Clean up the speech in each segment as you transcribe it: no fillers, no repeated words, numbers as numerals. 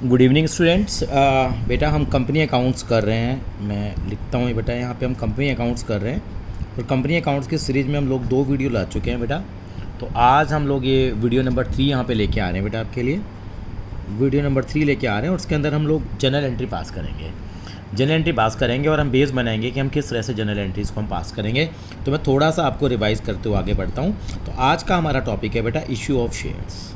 Good evening students. बेटा हम company accounts कर रहे हैं। मैं लिखता हूँ बेटा, यहाँ पे हम कंपनी अकाउंट्स कर रहे हैं और कंपनी अकाउंट्स की सीरीज़ में हम लोग 2 वीडियो ला चुके हैं बेटा। तो आज हम लोग ये वीडियो नंबर 3 यहाँ पे लेके आ रहे हैं बेटा, आपके लिए वीडियो नंबर 3 लेके आ रहे हैं और उसके अंदर हम लोग जनरल एंट्री पास करेंगे। जनरल एंट्री पास करेंगे और हम बेस बनाएंगे कि हम किस तरह से जनरल एंट्रीज़ को हम पास करेंगे। तो मैं थोड़ा सा आपको रिवाइज़ करते हुए आगे बढ़ता हूँ। तो आज का हमारा टॉपिक है बेटा इश्यू ऑफ शेयर्स।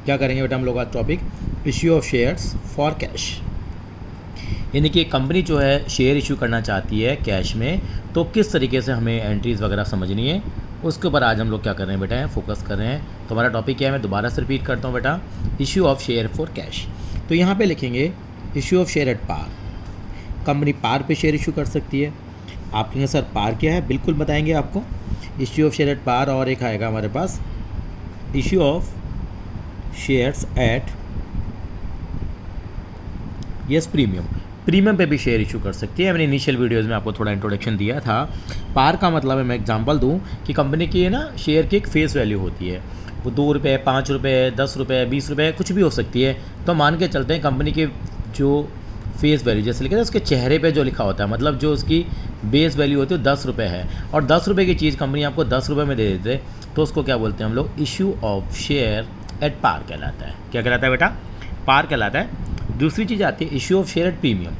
क्या करेंगे बेटा हम लोग आज topic issue of shares for cash, यानी कि कंपनी जो है शेयर इशू करना चाहती है कैश में, तो किस तरीके से हमें एंट्रीज़ वगैरह समझनी है, उसके ऊपर आज हम लोग क्या कर रहे हैं बेटा, फोकस कर रहे हैं। तो हमारा टॉपिक क्या है, मैं दोबारा से रिपीट करता हूँ बेटा, issue of share for cash. तो यहाँ पे लिखेंगे issue of share at par. Company par पे शेयर इशू कर सकती है। आप कहेंगे सर पार क्या है, बिल्कुल बताएंगे आपको। Issue of share at par और एक आएगा हमारे पास issue of shares at yes premium. Premium पे भी शेयर इशू कर सकती है। मैंने इनिशियल वीडियोज़ में आपको थोड़ा इंट्रोडक्शन दिया था। पार का मतलब है, मैं एग्जांपल दूं कि कंपनी की ना शेयर की एक फेस वैल्यू होती है, वो 2 रुपये, 5 रुपये, 10 रुपये, 20 रुपये कुछ भी हो सकती है। तो मान के चलते हैं कंपनी की जो फेस वैल्यू जैसे लिखा है उसके चेहरे पे जो लिखा होता है, मतलब जो उसकी बेस वैल्यू होती है 10 रुपये है और 10 रुपये की चीज़ कंपनी आपको 10 रुपये में दे देते, तो उसको क्या बोलते हैं हम लोग, issue of share at par कहलाता है। क्या कहलाता है बेटा, पार कहलाता है। दूसरी चीज़ आती है issue of share at premium.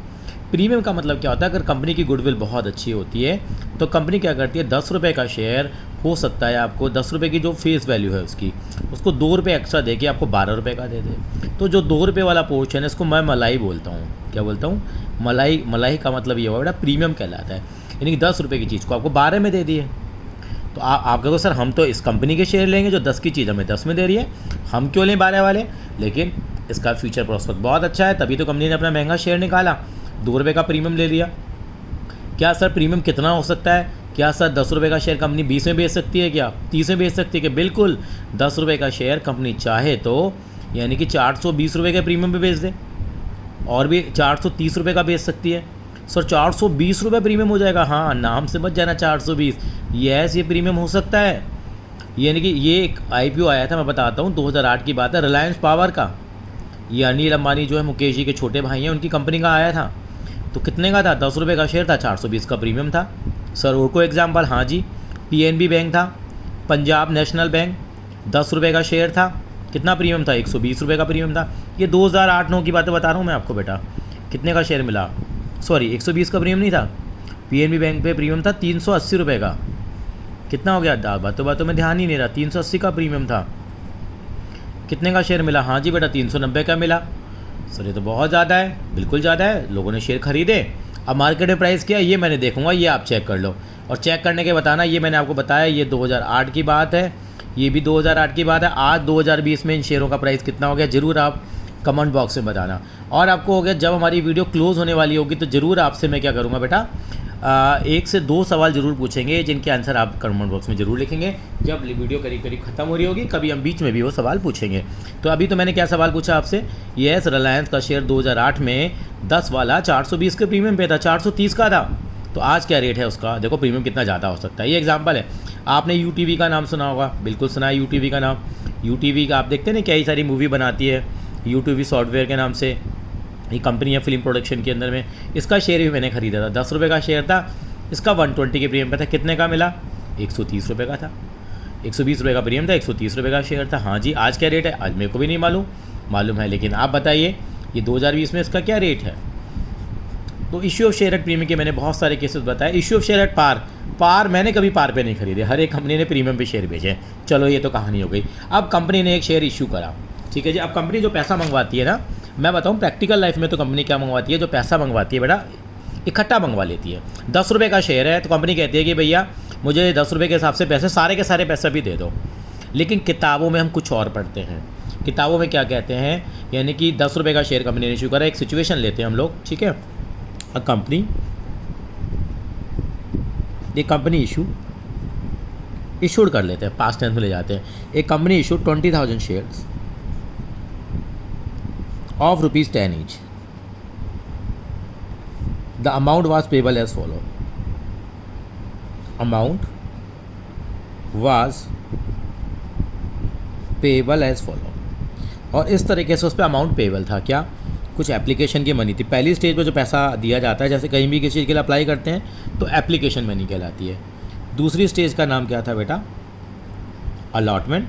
Premium का मतलब क्या होता है, अगर कंपनी की गुडविल बहुत अच्छी होती है तो कंपनी क्या करती है, 10 रुपये का शेयर हो सकता है आपको 10 रुपये की जो फेस वैल्यू है उसकी, उसको 2 रुपये एक्स्ट्रा दे के आपको 12 रुपये का दे दे। तो जो 2 रुपये वाला पोर्शन है इसको मैं मलाई बोलता हूँ। क्या बोलता हूँ, मलाई। मलाई का मतलब ये हुआ बेटा प्रीमियम कहलाता है, यानी कि 10 रुपये की चीज़ को आपको 12 में दे दिए। तो आप कहो सर हम तो इस कंपनी के शेयर लेंगे जो 10 की चीज़ हमें 10 में दे रही है, हम क्यों लें 12 वाले। लेकिन इसका फ्यूचर प्रोस्पेक्ट बहुत अच्छा है, तभी तो कंपनी ने अपना महंगा शेयर निकाला, 2 रुपये का प्रीमियम ले लिया। क्या सर प्रीमियम कितना हो सकता है, क्या सर 10 रुपये का शेयर कंपनी 20 में बेच सकती है, क्या 30 में बेच सकती है। कि बिल्कुल 10 रुपये का शेयर कंपनी चाहे तो यानी कि 420 रुपये के प्रीमियम पे बेच दे और भी 430 रुपये का बेच सकती है। सर 420 रुपये प्रीमियम हो जाएगा, हाँ नाम से बच जाना 420। यस, ये प्रीमियम हो सकता है। यानी कि ये एक IPO आया था, मैं बताता हूँ, 2008 की बात है, रिलायंस पावर का। ये अनिल अंबानी जो है मुकेश जी के छोटे भाई हैं, उनकी कंपनी का आया था। तो कितने का था, 10 रुपये का शेयर था, 420 का प्रीमियम था। सर और कोई एग्जाम्पल, हाँ जी, PNB बैंक था, पंजाब नेशनल बैंक, 10 रुपये का शेयर था, कितना प्रीमियम था, 120 रुपये का प्रीमियम था। ये 2008-9 की बातें बता रहा हूँ मैं आपको बेटा। कितने का शेयर मिला, सॉरी 120 का प्रीमियम नहीं था, PNB बैंक पे प्रीमियम था 380 रुपये का। कितना हो गया, बातों में ध्यान ही नहीं रहा, 380 का प्रीमियम था। कितने का शेयर मिला, हाँ जी बेटा 390 का मिला। सर ये तो बहुत ज़्यादा है, बिल्कुल ज़्यादा है, लोगों ने शेयर खरीदे। अब मार्केट में प्राइस क्या है ये मैं देखूंगा, ये आप चेक कर लो और चेक करने के बताना। ये मैंने आपको बताया, ये 2008 की बात है, ये भी 2008 की बात है। आज 2020 में इन शेयरों का प्राइस कितना हो गया, ज़रूर आप कमेंट बॉक्स में बताना। और आपको हो गया, जब हमारी वीडियो क्लोज़ होने वाली होगी तो ज़रूर आपसे मैं क्या करूँगा बेटा, 1 से 2 सवाल ज़रूर पूछेंगे जिनके आंसर आप कमेंट बॉक्स में ज़रूर लिखेंगे। जब वीडियो करीब करीब ख़त्म हो रही होगी, कभी हम बीच में भी वो सवाल पूछेंगे। तो अभी तो मैंने क्या सवाल पूछा आपसे, यस रिलायंस का शेयर 2008 में 10 वाला 420 के प्रीमियम पे था, 430 का था। तो आज क्या रेट है उसका, देखो प्रीमियम कितना ज़्यादा हो सकता है। ये एग्जाम्पल है। आपने UTV का नाम सुना होगा, बिल्कुल सुना है UTV का नाम। UTV का आप देखते हैं ना, कई सारी मूवी बनाती है UTV सॉफ्टवेयर के नाम से, ये कंपनी है फिल्म प्रोडक्शन के अंदर में। इसका शेयर भी मैंने खरीदा था, 10 रुपये का शेयर था, इसका 120 के प्रीमियम पे था। कितने का मिला, 130 रुपये का था। 120 रुपये का प्रीमियम था, 130 रुपये का शेयर था। हाँ जी, आज क्या रेट है, आज मेरे को भी नहीं मालूम है, लेकिन आप बताइए ये 2020 में इसका क्या रेट है। तो issue of share at premium के मैंने बहुत सारे केसेस बताए। Issue of share at par मैंने कभी पार पे नहीं खरीदे, हर एक कंपनी ने प्रीमियम पे शेयर बेचे। चलो ये तो कहानी हो गई। अब कंपनी ने एक शेयर इशू करा, ठीक है जी। अब कंपनी जो पैसा मंगवाती है ना, मैं बताऊं प्रैक्टिकल लाइफ में तो कंपनी क्या मंगवाती है, जो पैसा मंगवाती है बेटा इकट्ठा मंगवा लेती है। 10 रुपये का शेयर है तो कंपनी कहती है कि भैया मुझे 10 रुपये के हिसाब से पैसे, सारे के सारे पैसे भी दे दो। लेकिन किताबों में हम कुछ और पढ़ते हैं। किताबों में क्या कहते हैं, यानी कि 10 रुपये का शेयर कंपनी ने इशू करा। एक सिचुएशन लेते हैं हम लोग, ठीक है। कंपनी इशूड कर लेते हैं, पास्ट टेंस में ले जाते हैं। एक company issued 20,000 shares of ₹10 each. The amount was payable as follow. Amount was payable as follow. और इस तरीके से उस पर अमाउंट पेबल था। क्या? कुछ एप्लीकेशन की मनी थी। पहली स्टेज पर जो पैसा दिया जाता है, जैसे कहीं भी किसी चीज़ के लिए अप्लाई करते हैं तो एप्लीकेशन मनी कहलाती है। दूसरी स्टेज का नाम क्या था बेटा? अलॉटमेंट।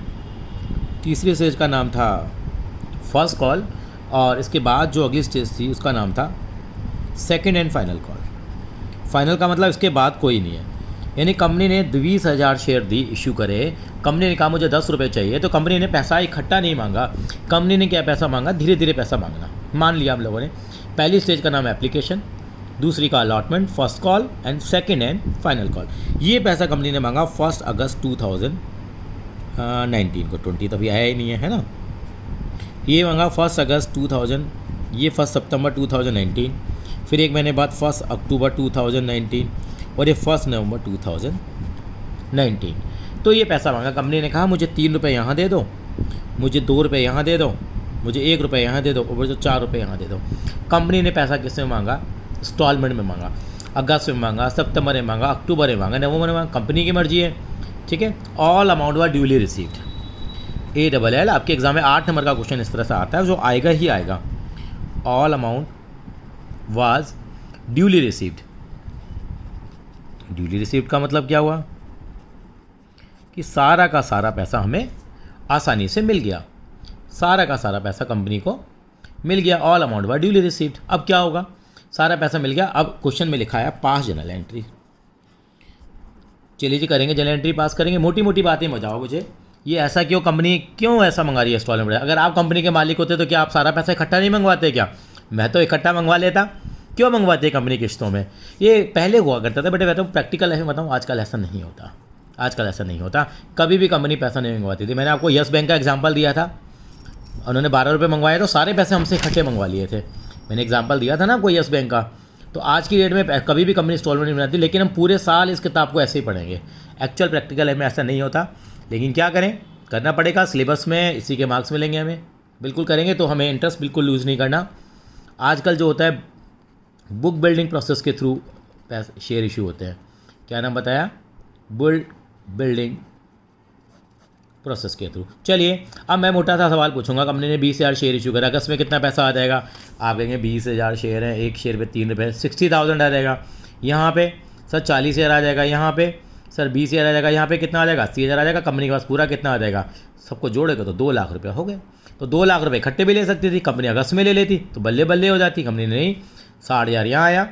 तीसरी स्टेज का नाम था फर्स्ट कॉल, और इसके बाद जो अगली स्टेज थी उसका नाम था second and final call. Final का मतलब इसके बाद कोई नहीं है। यानी कंपनी ने 20,000 शेयर दी, इशू करे। कंपनी ने कहा मुझे 10 रुपये चाहिए, तो कंपनी ने पैसा इकट्ठा नहीं मांगा। कंपनी ने क्या पैसा मांगा? धीरे धीरे पैसा मांगना। मान लिया हम लोगों ने। पहली स्टेज का नाम एप्लीकेशन, दूसरी का allotment, first call and second and final call. ये पैसा कंपनी ने मांगा 1 अगस्त 2019 को। 20 तो अभी आया ही नहीं है ना। ये मांगा 1 अगस्त 2000, ये 1 सितंबर 2019, फिर एक महीने बाद 1 अक्टूबर 2019 और ये 1 नवंबर 2019। तो ये पैसा मांगा। कंपनी ने कहा मुझे 3 रुपये यहाँ दे दो, मुझे 2 रुपये यहाँ दे दो, मुझे 1 रुपये यहाँ दे दो और मुझे 4 रुपये यहाँ दे दो। कंपनी ने पैसा किस में मांगा? इंस्टॉलमेंट में मांगा। अगस्त में मांगा, सितंबर में मांगा, अक्टूबर में मांगा, नवंबर में मांगा। कंपनी की मर्जी है, ठीक है। ऑल अमाउंट वर ड्यूली रिसीव्ड। ALL आपके एग्जाम में 8 नंबर का क्वेश्चन इस तरह से आता है, जो आएगा ही आएगा। All amount was duly received. Duly received का मतलब क्या हुआ? कि सारा का सारा पैसा हमें आसानी से मिल गया। सारा का सारा पैसा कंपनी को मिल गया। All amount was duly received. अब क्या होगा? सारा पैसा मिल गया। अब क्वेश्चन में लिखा है पास जर्नल एंट्री। चलिए जी, करेंगे जर्नल एंट्री, पास करेंगे। मोटी मोटी बातें मजाओ मुझे। ये ऐसा क्यों, कंपनी क्यों ऐसा मंगा रही है इंस्टॉलमेंट? अगर आप कंपनी के मालिक होते तो क्या आप सारा पैसा इकट्ठा नहीं मंगवाते क्या? मैं तो इकट्ठा मंगवा लेता। क्यों मंगवाते कंपनी किस्तों में? ये पहले हुआ करता था बेटे। मैं तो प्रैक्टिकल है बताऊँ, आजकल ऐसा नहीं होता। आजकल ऐसा नहीं होता। कभी भी कंपनी पैसा नहीं मंगवाती थी। मैंने आपको यस बैंक का एग्जाम्पल दिया था। उन्होंने 12 रुपये मंगवाए तो सारे पैसे हमसे इकट्ठे मंगवा लिए थे। मैंने एग्जाम्पल दिया था ना आपको यस बैंक का। तो आज की डेट में कभी भी कंपनी इंस्टॉलमेंट नहीं बनाती, लेकिन हम पूरे साल इस किताब को ऐसे ही पढ़ेंगे। एक्चुअल प्रैक्टिकल में ऐसा नहीं होता, लेकिन क्या करें, करना पड़ेगा। सिलेबस में इसी के मार्क्स मिलेंगे हमें, बिल्कुल करेंगे। तो हमें इंटरेस्ट बिल्कुल लूज़ नहीं करना। आजकल जो होता है बुक बिल्डिंग प्रोसेस के थ्रू शेयर इशू होते हैं। क्या नाम बताया? बुक बिल्डिंग प्रोसेस के थ्रू। चलिए, अब मैं मोटा सा सवाल पूछूंगा। कंपनी ने 20,000 शेयर इशू करा, अगस्त में कितना पैसा आ जाएगा? आप कहेंगे 20,000 शेयर हैं, एक शेयर पे 3 रुपये, 60,000 आ जाएगा। यहाँ पे सर 40,000 आ जाएगा। यहाँ पे सर 20,000 आ जाएगा। यहाँ पे कितना आ जाएगा? 80,000 आ जाएगा। कंपनी के पास पूरा कितना आ जाएगा? सबको जोड़ेगा तो 2 लाख रुपये हो गए। तो 2 लाख रुपये इकट्ठे भी ले सकती थी कंपनी, अगस्त में ले लेती तो बल्ले बल्ले हो जाती। कंपनी ने नहीं, 60,000 यहाँ आया,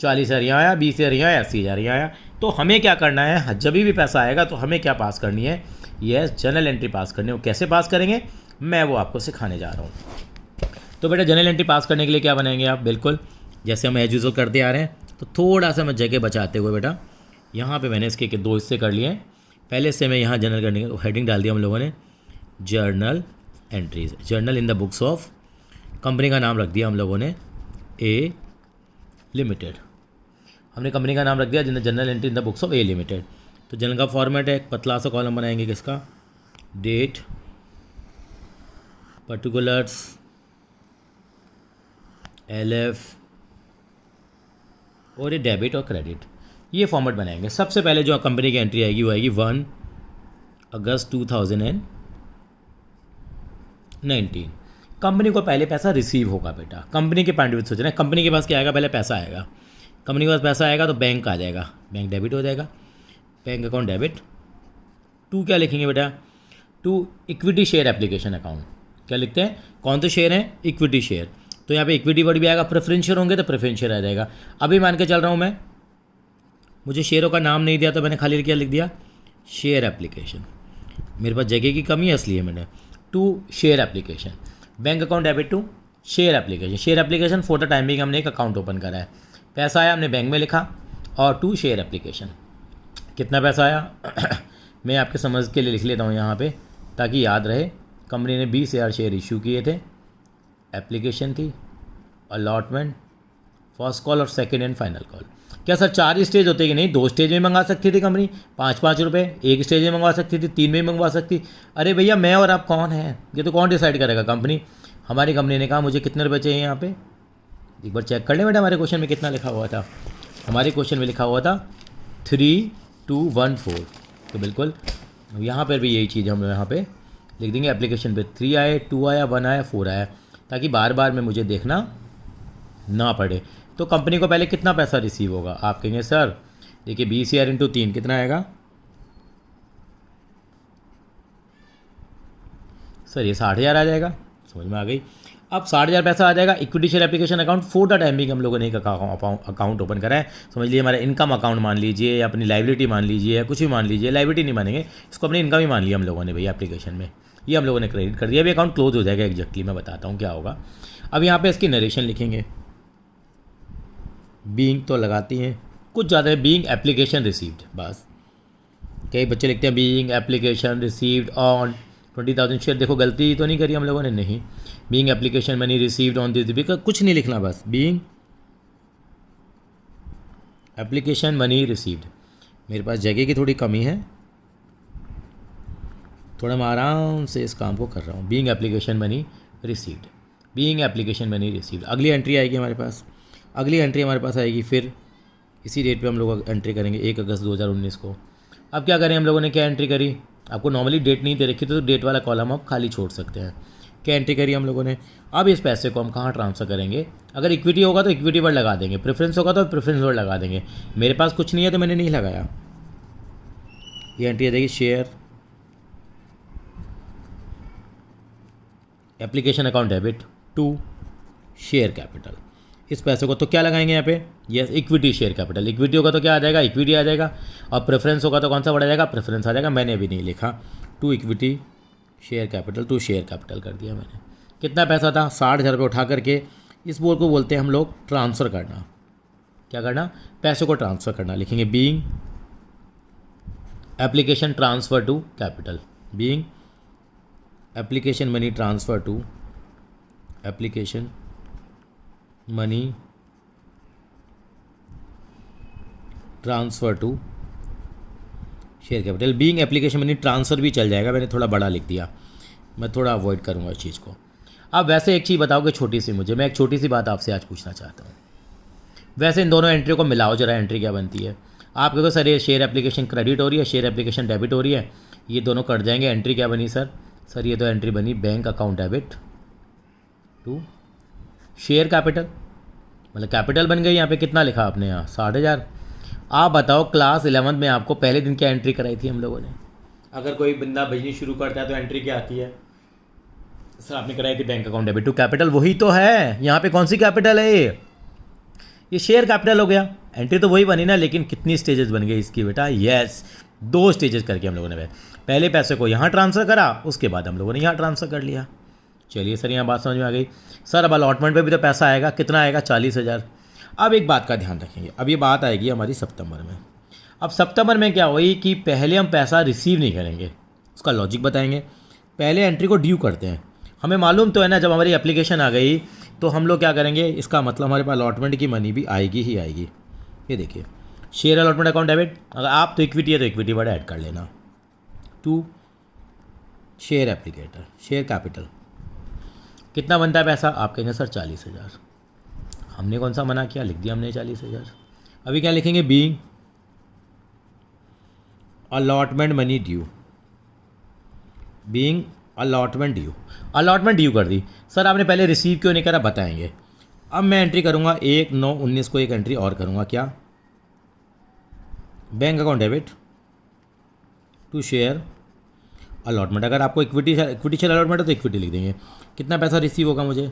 40,000 यहाँ आया, 20,000 यहाँ आया, 80,000 यहाँ आया। तो हमें क्या करना है? जब भी पैसा आएगा तो हमें क्या पास करनी है? यस, जर्नल एंट्री पास करनी है। वो कैसे पास करेंगे मैं वो आपको सिखाने जा रहा हूँ। तो बेटा जर्नल एंट्री पास करने के लिए क्या बनाएंगे आप? बिल्कुल जैसे हम एज यूजुअल करते आ रहे हैं। तो थोड़ा सा मैं जगह बचाते हुए बेटा यहाँ पे मैंने इसके 2 हिस्से कर लिए हैं। पहले से मैं यहाँ जर्नल करने की हेडिंग डाल दिया हम लोगों ने, journal entries. Journal in the books of, company का नाम रख दिया हम लोगों ने ए लिमिटेड। हमने कंपनी का नाम रख दिया journal entry in the books of A limited. तो जर्नल का फॉर्मेट है, पतला सा कॉलम बनाएंगे किसका? डेट, पर्टिकुलर्स, LF और ये डेबिट और क्रेडिट, ये फॉर्मेट बनाएंगे। सबसे पहले जो कंपनी की एंट्री आएगी वो आएगी 1 अगस्त 2019। कंपनी को पहले पैसा रिसीव होगा बेटा। कंपनी के पॉइंट ऑफ व्यू से सोचना, कंपनी के पास क्या आएगा? पहले पैसा आएगा। कंपनी के पास पैसा आएगा तो बैंक आ जाएगा, बैंक डेबिट हो जाएगा, बैंक अकाउंट डेबिट। 2 क्या लिखेंगे बेटा? 2 इक्विटी शेयर एप्लीकेशन अकाउंट। क्या लिखते हैं? कौन से शेयर हैं? Equity share. तो यहाँ पे इक्विटी वर्ड भी आएगा। प्रेफरेंस शेयर होंगे तो प्रेफरेंस शेयर आ जाएगा। अभी मान के चल रहा हूँ मैं, मुझे शेयरों का नाम नहीं दिया तो मैंने खाली क्या लिख दिया? Share application. मेरे पास जगह की कमी है इसलिए मैंने 2 share application. Bank account debit 2 share application. Share application for the time being हमने एक अकाउंट ओपन करा है। पैसा आया हमने बैंक में लिखा और 2 शेयर एप्लीकेशन। कितना पैसा आया? मैं आपके समझ के लिए लिख लेता हूँ यहाँ पे ताकि याद रहे। कंपनी ने 20,000 शेयर इशू किए थे। एप्लीकेशन थी, अलॉटमेंट, फर्स्ट कॉल और सेकंड एंड फाइनल कॉल। क्या सर 4 स्टेज होते कि नहीं? 2 स्टेज में मंगा सकती थी कंपनी, 5-5 रुपये। 1 स्टेज में मंगवा सकती थी, 3 में मंगवा सकती। अरे भैया मैं और आप कौन हैं? ये तो कौन डिसाइड करेगा? कंपनी। हमारी कंपनी ने कहा मुझे कितने रुपये चाहिए। यहाँ पे एक बार चेक कर लें बेटा हमारे क्वेश्चन में कितना लिखा हुआ था। हमारे क्वेश्चन में लिखा हुआ था 3214। तो बिल्कुल यहाँ पर भी यही चीज़ हम यहाँ पे लिख देंगे एप्लीकेशन पे 3 आए, 2 आया, 1 आया, 4 आया, ताकि बार बार में मुझे देखना ना पड़े। तो कंपनी को पहले कितना पैसा रिसीव होगा? आप कहेंगे सर देखिए 20,000 इंटू 3 कितना आएगा? सर ये 60,000 आ जाएगा। समझ में आ गई? अब 60,000 पैसा आ जाएगा। Equity share application account for the time being हम लोगों ने एक अकाउंट ओपन करा है। समझ लीजिए हमारा इनकम अकाउंट मान लीजिए, या अपनी लाइबिलिटी मान लीजिए, या कुछ भी मान लीजिए। लाइबिलिटी नहीं मानेंगे इसको, अपनी इनकम ही मान लिया हम लोगों ने भैया एप्लीकेशन में। ये हम लोगों ने क्रेडिट कर दिया। अभी अकाउंट क्लोज हो जाएगा एग्जैक्टली, मैं बताता हूँ क्या होगा। अब यहाँ पे इसकी नरेशन लिखेंगे। बीइंग तो लगाती हैं कुछ ज़्यादा है, बीइंग एप्लीकेशन रिसीव्ड, बस। कई बच्चे लिखते हैं being application received on 20,000 share. देखो गलती तो नहीं करी हम लोगों ने, नहीं। Being application money received on this, कुछ नहीं लिखना, बस बीइंग एप्लीकेशन मनी रिसीव्ड। मेरे पास जगह की थोड़ी कमी है, थोड़ा मैं आराम से इस काम को कर रहा हूँ। Being application money received, being application money received. अगली एंट्री आएगी हमारे पास, अगली एंट्री हमारे पास आएगी फिर इसी डेट पे हम लोग एंट्री करेंगे 1 अगस्त 2019 को। अब क्या करें, हम लोगों ने क्या एंट्री करी? आपको नॉर्मली डेट नहीं दे रखी तो डेट वाला कॉलम आप खाली छोड़ सकते हैं। क्या एंट्री करी हम लोगों ने? अब इस पैसे को हम कहाँ ट्रांसफ़र करेंगे? अगर इक्विटी होगा तो इक्विटी वर्ड लगा देंगे, प्रेफरेंस होगा तो प्रेफरेंस वर्ड लगा देंगे। मेरे पास कुछ नहीं है तो मैंने नहीं लगाया। ये एंट्री आ जाएगी share application account debit to share capital. इस पैसे को तो क्या लगाएंगे यहाँ पे? Yes, equity share capital. Equity होगा तो क्या आ जाएगा? इक्विटी आ जाएगा। और प्रेफरेंस होगा तो कौन सा वर्ड आ जाएगा? प्रेफरेंस आ जाएगा। मैंने भी नहीं लिखा, to equity share capital, to share capital कर दिया मैंने। कितना पैसा था? 60,000 रुपये उठा करके इस बोल को बोलते हैं हम लोग ट्रांसफ़र करना। क्या करना? पैसे को ट्रांसफ़र करना। लिखेंगे being application transfer to capital, being application money transfer to application money transfer to share capital. Being application money transfer भी चल जाएगा, मैंने थोड़ा बड़ा लिख दिया, मैं थोड़ा अवॉइड करूँगा इस चीज़ को। अब वैसे एक चीज़ बताओगे छोटी सी, मुझे मैं एक छोटी सी बात आपसे आज पूछना चाहता हूँ। वैसे इन दोनों एंट्री को मिलाओ जरा, एंट्री क्या बनती है? आप कहोगे सर ये शेयर एप्लीकेशन क्रेडिट हो रही है, शेयर एप्लीकेशन डेबिट हो रही है, ये दोनों कट जाएंगे, एंट्री क्या बनी सर? सर ये तो एंट्री बनी bank account debit to share capital, मतलब कैपिटल बन गई। यहाँ पे कितना लिखा आपने? यहाँ 60,000। आप बताओ क्लास 11 में आपको पहले दिन क्या एंट्री कराई थी हम लोगों ने? अगर कोई बंदा बिजनेस शुरू करता है तो एंट्री क्या आती है? सर आपने कराई थी bank account debit to capital, वही तो है। यहाँ पे कौन सी कैपिटल है? ये शेयर कैपिटल हो गया। एंट्री तो वही बनी ना, लेकिन कितनी स्टेजेस बन गई इसकी बेटा? यस, 2 स्टेजेस करके हम लोगों ने पहले पैसे को यहाँ ट्रांसफ़र करा, उसके बाद हम लोगों ने यहाँ ट्रांसफ़र कर लिया। चलिए सर यहाँ बात समझ में आ गई। सर अब अलॉटमेंट पे भी तो पैसा आएगा, कितना आएगा? 40,000। अब एक बात का ध्यान रखेंगे, अब ये बात आएगी हमारी सितंबर में। अब सितंबर में क्या हुई कि पहले हम पैसा रिसीव नहीं करेंगे, उसका लॉजिक बताएंगे। पहले एंट्री को ड्यू करते हैं। हमें मालूम तो है ना, जब हमारी एप्लीकेशन आ गई तो हम लोग क्या करेंगे, इसका मतलब हमारे पास अलॉटमेंट की मनी भी आएगी ही आएगी। ये देखिए शेयर अलॉटमेंट अकाउंट डेबिट, अगर आप तो इक्विटी है तो इक्विटी वर्ड ऐड कर लेना, to share applicator share capital. कितना बनता है पैसा? आप कहेंगे सर 40,000। हमने कौन सा मना किया? लिख दिया हमने 40,000। अभी क्या लिखेंगे? Being allotment money due, being allotment due. Allotment due कर दी। सर आपने पहले रिसीव क्यों नहीं करा? बताएंगे। अब मैं एंट्री करूँगा 1/9/19 को, एक एंट्री और करूँगा। क्या? Bank account debit to share allotment. अगर आपको इक्विटी शेयर अलॉटमेंट है तो इक्विटी लिख देंगे। कितना पैसा रिसीव होगा मुझे?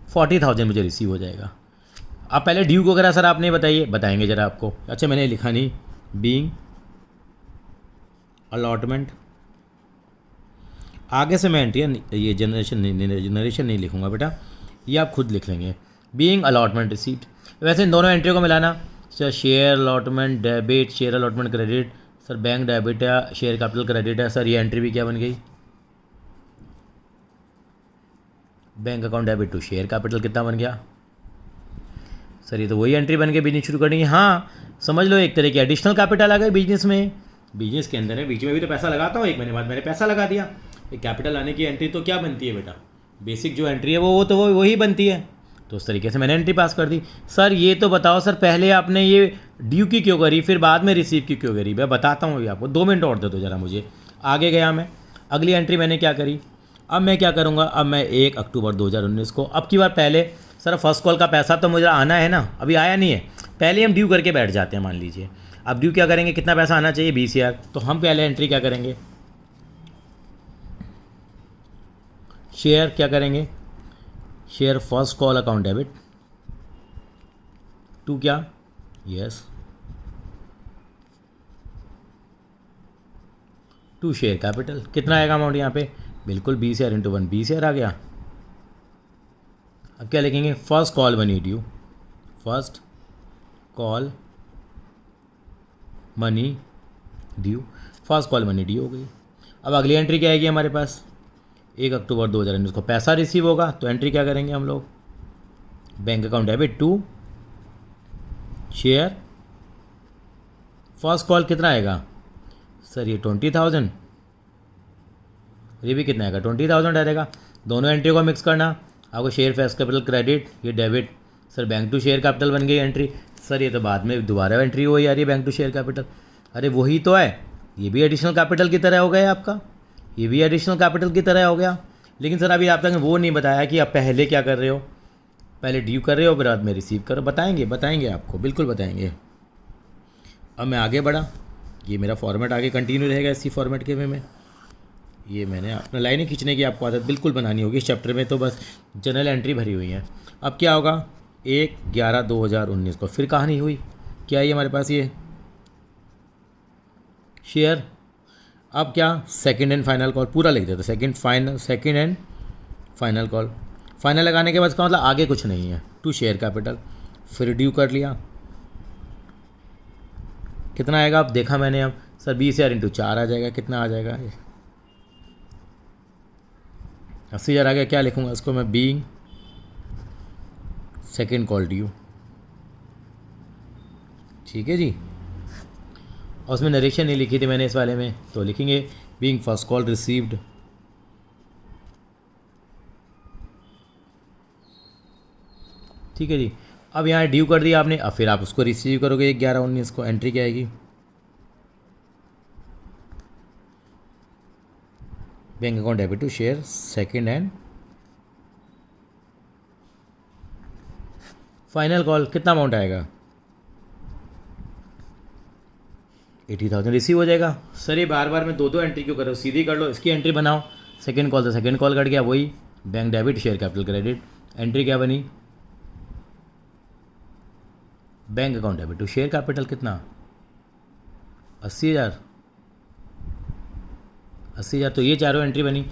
40,000 मुझे रिसीव हो जाएगा। अब पहले ड्यू को करा सर आपने, बताइए, बताएंगे ज़रा आपको। अच्छा मैंने लिखा नहीं, बीइंग अलॉटमेंट। आगे से मैं एंट्री ये जनरेशन नहीं लिखूंगा बेटा, ये आप खुद लिख लेंगे। Being allotment received. वैसे इन दोनों एंट्री को मिलाना, sir share allotment debit, share allotment credit. Sir bank debit है, शेयर कैपिटल क्रेडिट है। सर ये एंट्री भी क्या बन गई? Bank account debit to share capital. कितना बन गया? सर ये तो वही एंट्री बन के बिजनेस शुरू करनी है। हाँ समझ लो, एक तरह की एडिशनल कैपिटल आ गई बिजनेस में। बिजनेस के अंदर है, बीच में भी तो पैसा लगाता हूँ, 1 महीने बाद मैंने पैसा लगा दिया। एक कैपिटल आने की एंट्री तो क्या बनती है बेटा? बेसिक जो एंट्री है वो तो वही बनती है। तो उस तरीके से मैंने एंट्री पास कर दी। सर ये तो बताओ सर, पहले आपने ये ड्यू की क्यों करी, फिर बाद में रिसीव की क्यों करी? मैं बताता हूँ अभी आपको, 2 मिनट और दे दो ज़रा मुझे। आगे गया मैं, अगली एंट्री मैंने क्या करी, अब मैं क्या करूँगा, अब मैं 1 अक्टूबर 2019 को, अब की बार पहले सर फर्स्ट कॉल का पैसा तो मुझे आना है ना, अभी आया नहीं है, पहले हम ड्यू करके बैठ जाते हैं मान लीजिए। अब ड्यू क्या करेंगे, कितना पैसा आना चाहिए, 20,000। तो हम पहले एंट्री क्या करेंगे, शेयर क्या करेंगे, share first call account debit to क्या, यस, टू शेयर कैपिटल। कितना आएगा अमाउंट यहाँ पे, बिल्कुल 20,000 इंटू 1, 20,000 आ गया। अब क्या लिखेंगे, first call money due, first call money due, first call money due हो गई। अब अगली एंट्री क्या आएगी हमारे पास, 1 अक्टूबर 2019 को पैसा रिसीव होगा, तो एंट्री क्या करेंगे हम लोग, bank account debit to share first call. कितना आएगा सर, ये 20,000, ये भी कितना आएगा, 20,000 आएगा। दोनों एंट्री को मिक्स करना, आपको शेयर फर्स्ट कैपिटल क्रेडिट, ये debit. Sir bank to share capital बन गई एंट्री। सर ये तो बाद में दोबारा एंट्री हुई यार, ये बैंक टू शेयर कैपिटल, अरे वही तो है, ये भी एडिशनल कैपिटल की तरह हो गया आपका, ये भी एडिशनल कैपिटल की तरह हो गया। लेकिन सर अभी आप तक वो नहीं बताया कि आप पहले क्या कर रहे हो, पहले ड्यू कर रहे हो फिर बाद में रिसीव करो। बताएंगे आपको, बिल्कुल बताएंगे। अब मैं आगे बढ़ा, ये मेरा फॉर्मेट आगे कंटिन्यू रहेगा इसी फॉर्मेट के में। ये मैंने अपना लाइनें खींचने की आपको आदत बिल्कुल बनानी होगी इस चैप्टर में, तो बस जनरल एंट्री भरी हुई है। अब क्या होगा, 1/11/2019 को फिर कहानी हुई, क्या है हमारे पास ये शेयर। अब क्या, सेकंड एंड फाइनल कॉल, पूरा लिख देते, second and final call. Final लगाने के बाद इसका मतलब आगे कुछ नहीं है, टू शेयर कैपिटल, फिर ड्यू कर लिया। कितना आएगा, अब देखा मैंने, अब सर 20,000 इंटू 4 आ जाएगा, कितना आ जाएगा, 80,000 आ गया। क्या लिखूँगा इसको मैं, बीइंग सेकंड कॉल ड्यू, ठीक है जी। और उसमें नरेशन नहीं लिखी थी मैंने इस वाले में, तो लिखेंगे बीइंग फर्स्ट कॉल रिसीव्ड, ठीक है जी। अब यहाँ ड्यू कर दिया आपने, अब फिर आप उसको रिसीव करोगे 1/11/19 को। एंट्री क्या आएगी, bank account debit to share second and final call. कितना अमाउंट आएगा, 80,000 रिसीव हो जाएगा। सर ये बार बार मैं दो एंट्री क्यों कर रहा हूँ, सीधी कर लो, इसकी एंट्री बनाओ। सेकंड कॉल, तो सेकंड कॉल कट गया, वही bank debit share capital credit. Entry क्या बनी, bank account debit to share capital, कितना 80,000, तो ये चारों एंट्री बनी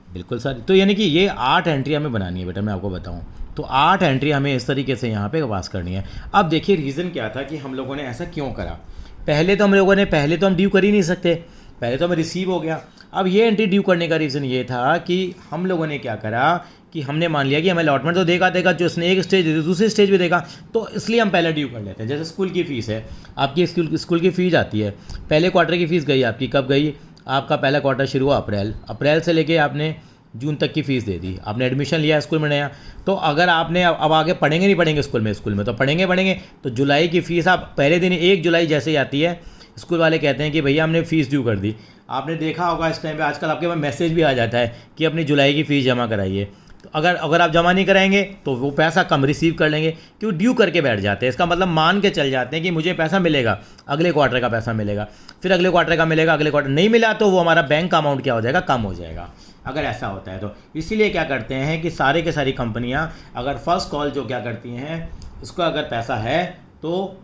बिल्कुल सारी। तो यानी कि ये 8 एंट्री हमें बनानी है बेटा, मैं आपको बताऊं तो 8 एंट्री हमें इस तरीके से यहाँ पे पास करनी है। अब देखिए रीज़न क्या था कि हम लोगों ने ऐसा क्यों करा। पहले तो हम ड्यू कर ही नहीं सकते, पहले तो हमें रिसीव हो गया। अब ये एंट्री ड्यू करने का रीज़न ये था कि हम लोगों ने क्या करा कि हमने मान लिया कि हमें अलॉटमेंट तो देगा जो उसने एक स्टेज दूसरी स्टेज भी देगा, तो इसलिए हम पहले ड्यू कर लेते हैं। जैसे स्कूल की फ़ीस है, आपकी स्कूल की फ़ीस आती है, पहले क्वार्टर की फ़ीस गई आपकी, कब गई, आपका पहला क्वार्टर शुरू हुआ अप्रैल से लेके आपने जून तक की फ़ीस दे दी। आपने एडमिशन लिया स्कूल में नया, तो अगर आपने अब आगे पढ़ेंगे नहीं पढ़ेंगे स्कूल में तो पढ़ेंगे, तो जुलाई की फ़ीस आप पहले दिन 1 जुलाई जैसे ही आती है, स्कूल वाले कहते हैं कि भैया हमने फ़ीस ड्यू कर दी। आपने देखा होगा इस टाइम पे आजकल आपके पास मैसेज भी आ जाता है कि अपनी जुलाई की फ़ीस जमा कराइए। तो अगर आप जमा नहीं कराएंगे तो वो पैसा कम रिसीव कर लेंगे, क्यों, ड्यू करके बैठ जाते हैं। इसका मतलब मान के चल जाते हैं कि मुझे पैसा मिलेगा, अगले क्वार्टर का पैसा मिलेगा, फिर अगले क्वार्टर का मिलेगा, अगले क्वार्टर नहीं मिला तो वो हमारा बैंक का अमाउंट क्या हो जाएगा, कम हो जाएगा, अगर ऐसा होता है तो। इसीलिए क्या करते हैं कि सारे के सारी कंपनियां अगर फर्स्ट कॉल जो क्या करती हैं, उसको अगर पैसा है तो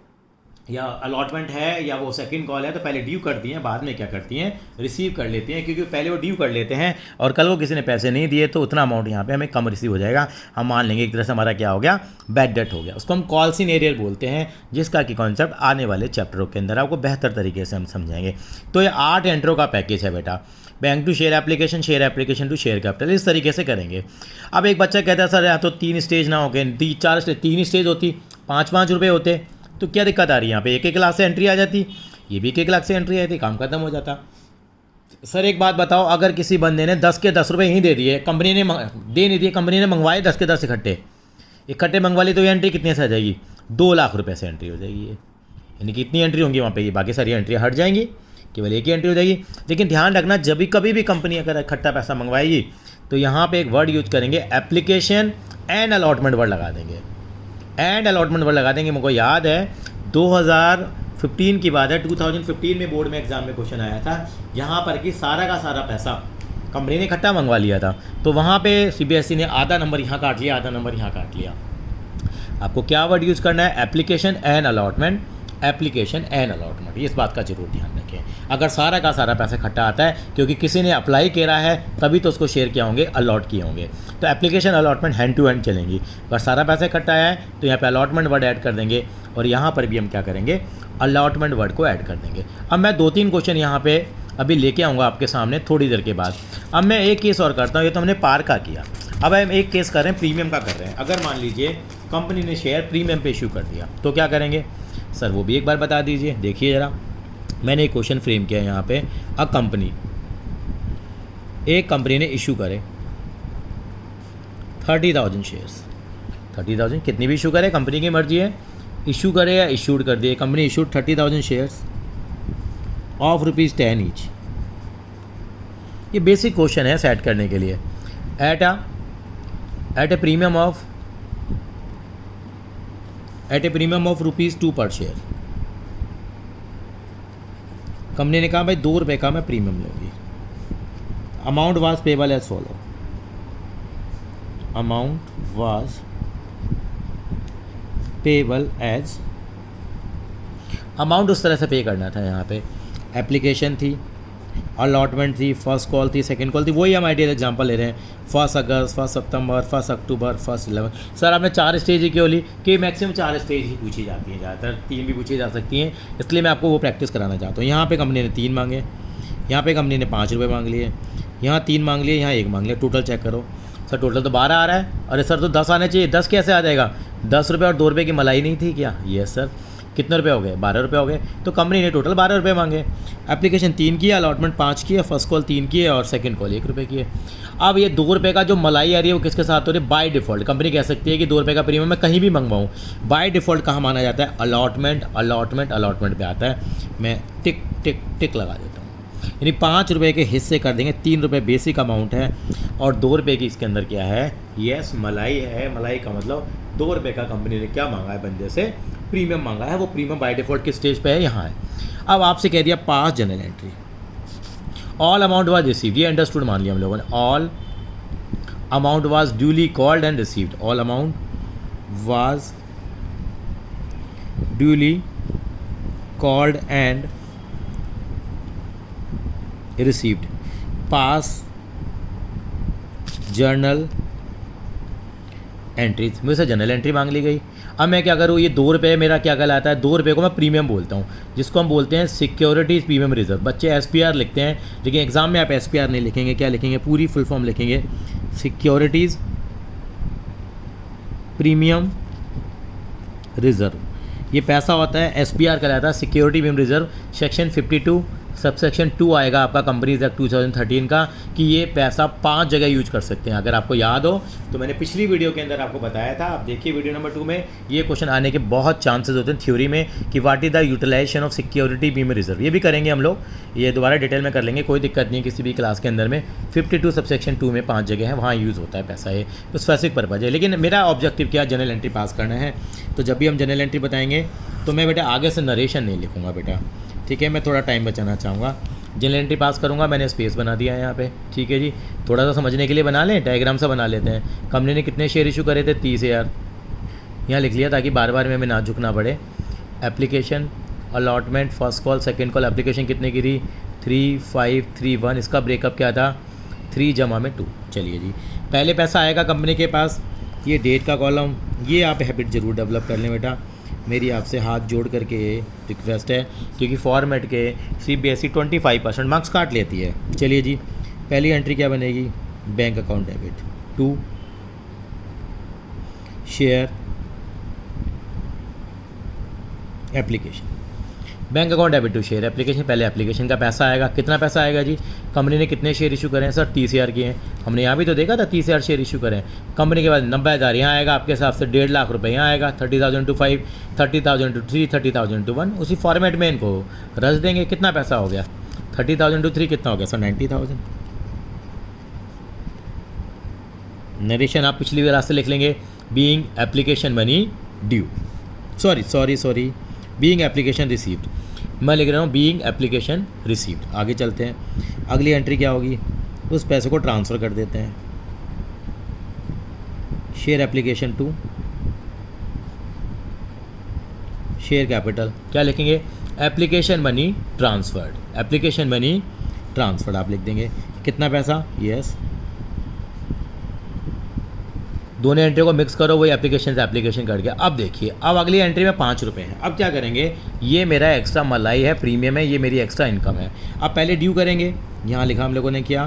या अलॉटमेंट है या वो सेकंड कॉल है तो पहले ड्यू करती हैं, बाद में क्या करती हैं, रिसीव कर लेती हैं, क्योंकि पहले वो ड्यू कर लेते हैं और कल को किसी ने पैसे नहीं दिए तो उतना अमाउंट यहाँ पे हमें कम रिसीव हो जाएगा। हम मान लेंगे एक तरह से हमारा क्या हो गया, बैड डेट हो गया। उसको हम कॉल्स इन एरियर बोलते हैं, जिसका कि कॉन्सेप्ट आने वाले चैप्टरों के अंदर आपको बेहतर तरीके से हम समझाएंगे। तो ये 8 एंट्रों का पैकेज है बेटा, bank to share application to share capital, इस तरीके से करेंगे। अब एक बच्चा कहता है सर यहाँ तो 3 स्टेज ना हो गए, 3 स्टेज होती, 5-5 रुपये होते, तो क्या दिक्कत आ रही है, यहाँ पे 1-1 लाख से एंट्री आ जाती, ये भी 1-1 लाख से एंट्री आई थी, काम खत्म हो जाता। सर एक बात बताओ, अगर किसी बंदे ने 10 के 10 रुपये ही दे दिए, कंपनी ने दे नहीं दिए, कंपनी ने मंगवाए 10 के 10 इकट्ठे, इकट्ठे मंगवा ली तो ये एंट्री कितने से आ जाएगी, 2 लाख रुपए से एंट्री हो जाएगी ये, यानी कि इतनी एंट्री होंगी वहाँ पे, ये बाकी सारी एंट्री हट जाएंगी, केवल एक ही एंट्री हो जाएगी। लेकिन ध्यान रखना, जब भी कभी भी कंपनी अगर इकट्ठा पैसा मंगवाएगी तो यहाँ पे एक वर्ड यूज करेंगे, एप्लीकेशन एंड अलॉटमेंट वर्ड लगा देंगे, एंड अलॉटमेंट वर्ड लगा देंगे। मुझको याद है 2015 की बात है, 2015 में बोर्ड में एग्जाम में क्वेश्चन आया था यहाँ पर कि सारा का सारा पैसा कंपनी ने इकट्ठा मंगवा लिया था, तो वहाँ पे CBSE ने आधा नंबर यहाँ काट लिया, आधा नंबर यहाँ काट लिया। आपको क्या वर्ड यूज़ करना है, application and allotment, application and allotment, इस बात का जरूर ध्यान रखें। अगर सारा का सारा पैसा इकट्ठा आता है क्योंकि किसी ने अप्लाई करा है तभी तो उसको शेयर किया होंगे, अलॉट किए होंगे, तो application allotment hand to hand चलेंगी। अगर सारा पैसा इकट्ठा आया है तो यहाँ पे अलॉटमेंट वर्ड ऐड कर देंगे, और यहाँ पर भी हम क्या करेंगे, अलॉटमेंट वर्ड को ऐड कर देंगे। अब मैं 2-3 क्वेश्चन यहाँ पे अभी लेके आऊँगा आपके सामने थोड़ी देर के बाद। अब मैं एक केस और करता हूँ, ये तो हमने पार का किया, अब हम एक केस कर रहे हैं प्रीमियम का कर रहे हैं। अगर मान लीजिए कंपनी ने शेयर प्रीमियम पे इशू कर दिया तो क्या करेंगे सर, वो भी एक बार बता दीजिए। देखिए ज़रा, मैंने एक क्वेश्चन फ्रेम किया यहाँ पे, एक कंपनी ने इशू करे 30,000 शेयर्स, 30,000 कितनी भी इशू करे, कंपनी की मर्जी है, इशू करे या इशूड कर दिए। Company issued 30,000 shares of ₹10 each. ये बेसिक क्वेश्चन है सेट करने के लिए। एट ए प्रीमियम ऑफ ₹2 पर शेयर। कंपनी ने कहा भाई ₹2 का मैं प्रीमियम लूँगी। Amount was payable as follow, amount was payable as, amount उस तरह से पे करना था। यहाँ पे एप्लीकेशन थी, अलॉटमेंट थी, फर्स्ट कॉल थी, सेकंड कॉल थी, वही हम आइडियल एग्जांपल ले रहे हैं। 1 अगस्त, 1 सितंबर, 1 अक्टूबर, 1 11। सर आपने 4 स्टेज ही क्यों ली, कि मैक्सिमम 4 स्टेज ही पूछी जाती हैं, ज़्यादातर 3 भी पूछी जा सकती हैं, इसलिए मैं आपको वो प्रैक्टिस कराना चाहता हूँ। यहाँ पे कंपनी ने 3 मांगे, यहाँ पे कंपनी ने ₹5 मांग लिए, यहाँ 3 मांग लिए, यहाँ 1 मांग लिया। टोटल चेक करो सर, टोटल तो 12 आ रहा है। अरे सर तो 10 आने चाहिए, 10 कैसे आ जाएगा, ₹10 और ₹2 की मलाई नहीं थी क्या? Yes sir. कितने रुपए हो गए, ₹12 हो गए। तो कंपनी ने टोटल ₹12 मांगे। एप्लीकेशन 3 की है, अलॉटमेंट 5 की है, फर्स्ट कॉल 3 की है और सेकंड कॉल ₹1 की है। अब ये ₹2 का जो मलाई आ रही है वो किसके साथ हो रही है, बाय डिफ़ॉल्ट। कंपनी कह सकती है कि ₹2 का प्रीमियम मैं कहीं भी मंगवाऊँ, बाय डिफ़ॉल्ट कहाँ माना जाता है, अलॉटमेंट, अलॉटमेंट, अलॉटमेंट पे आता है। मैं टिक टिक टिक लगा देता हूँ, यानी ₹5 के हिस्से कर देंगे। ₹3 बेसिक अमाउंट है और ₹2 की इसके अंदर क्या है, यस मलाई है। मलाई का मतलब ₹2 का कंपनी ने क्या मांगा है, बंदे से प्रीमियम मांगा है। वो प्रीमियम बाय डिफ़ॉल्ट किस स्टेज पे है, यहाँ है। अब आपसे कह दिया pass general entry, all amount was received, ये अंडरस्टूड मान लिया हम लोगों ने। All amount was duly called and received, all amount was duly called and received. Pass journal entries, मेरे से जनरल एंट्री मांग ली गई। अब मैं क्या करूँ, ये ₹2 मेरा क्या कहलाता है, ₹2 को मैं प्रीमियम बोलता हूँ, जिसको हम बोलते हैं सिक्योरिटीज़ प्रीमियम रिजर्व। बच्चे SPR लिखते हैं, लेकिन एग्जाम में आप SPR नहीं लिखेंगे, क्या लिखेंगे, पूरी फुल फॉर्म लिखेंगे, सिक्योरिटीज़ प्रीमियम रिजर्व। ये पैसा होता है, SPR कहलाता है, security premium reserve. Section 52 subsection 2 आएगा आपका कंपनीज एक्ट 2013 का, कि ये पैसा 5 जगह यूज कर सकते हैं। अगर आपको याद हो तो मैंने पिछली वीडियो के अंदर आपको बताया था, आप देखिए वीडियो नंबर 2 में, ये क्वेश्चन आने के बहुत चांसेस होते हैं थ्योरी में, कि what is the utilisation of security premium reserve. ये भी करेंगे हम लोग, ये दोबारा डिटेल में कर लेंगे, कोई दिक्कत नहीं किसी भी क्लास के अंदर में। 52 सबसेक्शन 2 में 5 जगह है, वहाँ यूज़ होता है पैसा, ये तो स्पेसिफिक पर्पज है। लेकिन मेरा ऑब्जेक्टिव क्या, जनरल एंट्री पास करना है। तो जब भी हम जनरल एंट्री बताएंगे तो मैं बेटा आगे से नरेशन नहीं लिखूँगा बेटा, ठीक है, मैं थोड़ा टाइम बचाना चाहूँगा। जनरल एंट्री पास करूँगा, मैंने स्पेस बना दिया है यहाँ पे, ठीक है जी। थोड़ा सा समझने के लिए बना लें, डायग्राम से बना लेते हैं। कंपनी ने कितने शेयर इशू करे थे, 30,000, यहाँ लिख लिया ताकि बार बार में हमें ना झुकना पड़े। Application, allotment, first call, second call, application कितने की थी, 3531। इसका ब्रेकअप क्या था, 3 जमा में 2। चलिए जी, पहले पैसा आएगा कंपनी के पास, ये डेट का कॉलम, ये आप हैबिट ज़रूर डेवलप कर लें बेटा, मेरी आपसे हाथ जोड़ करके रिक्वेस्ट है, क्योंकि फॉर्मेट के CBSE 25% मार्क्स काट लेती है। चलिए जी, पहली एंट्री क्या बनेगी, bank account debit to share application. Bank account debit to share application, पहले एप्लीकेशन का पैसा आएगा। कितना पैसा आएगा जी? कंपनी ने कितने शेयर इशू करें सर? 30,000 के हैं। हमने यहाँ भी तो देखा था 30,000 शेयर इशू करें। कंपनी के बाद 90,000 यहाँ आएगा, आपके हिसाब से 1.5 लाख रुपये यहाँ आएगा। 30,000 टू 5, 30,000 टू 3, 30,000 टू 1, उसी फॉर्मेट में इनको रच देंगे। कितना पैसा हो गया? 30,000 टू 3 कितना हो गया सर? 90,000। नरेशन आप पिछली बार से लिख लेंगे, being application money due, sorry being application received, मैं लिख रहा हूँ बीइंग एप्लीकेशन रिसीव्ड। आगे चलते हैं, अगली एंट्री क्या होगी? उस पैसे को ट्रांसफ़र कर देते हैं। Share application to share capital, क्या लिखेंगे? Application money transferred, application money transferred आप लिख देंगे। कितना पैसा? यस, दोनों एंट्री को मिक्स करो, वही एप्लीकेशन से एप्लीकेशन कट गया। अब देखिए, अब अगली एंट्री में 5 रुपये हैं। अब क्या करेंगे? ये मेरा एक्स्ट्रा मलाई है, प्रीमियम है, ये मेरी एक्स्ट्रा इनकम है। अब पहले ड्यू करेंगे। यहाँ लिखा हम लोगों ने क्या?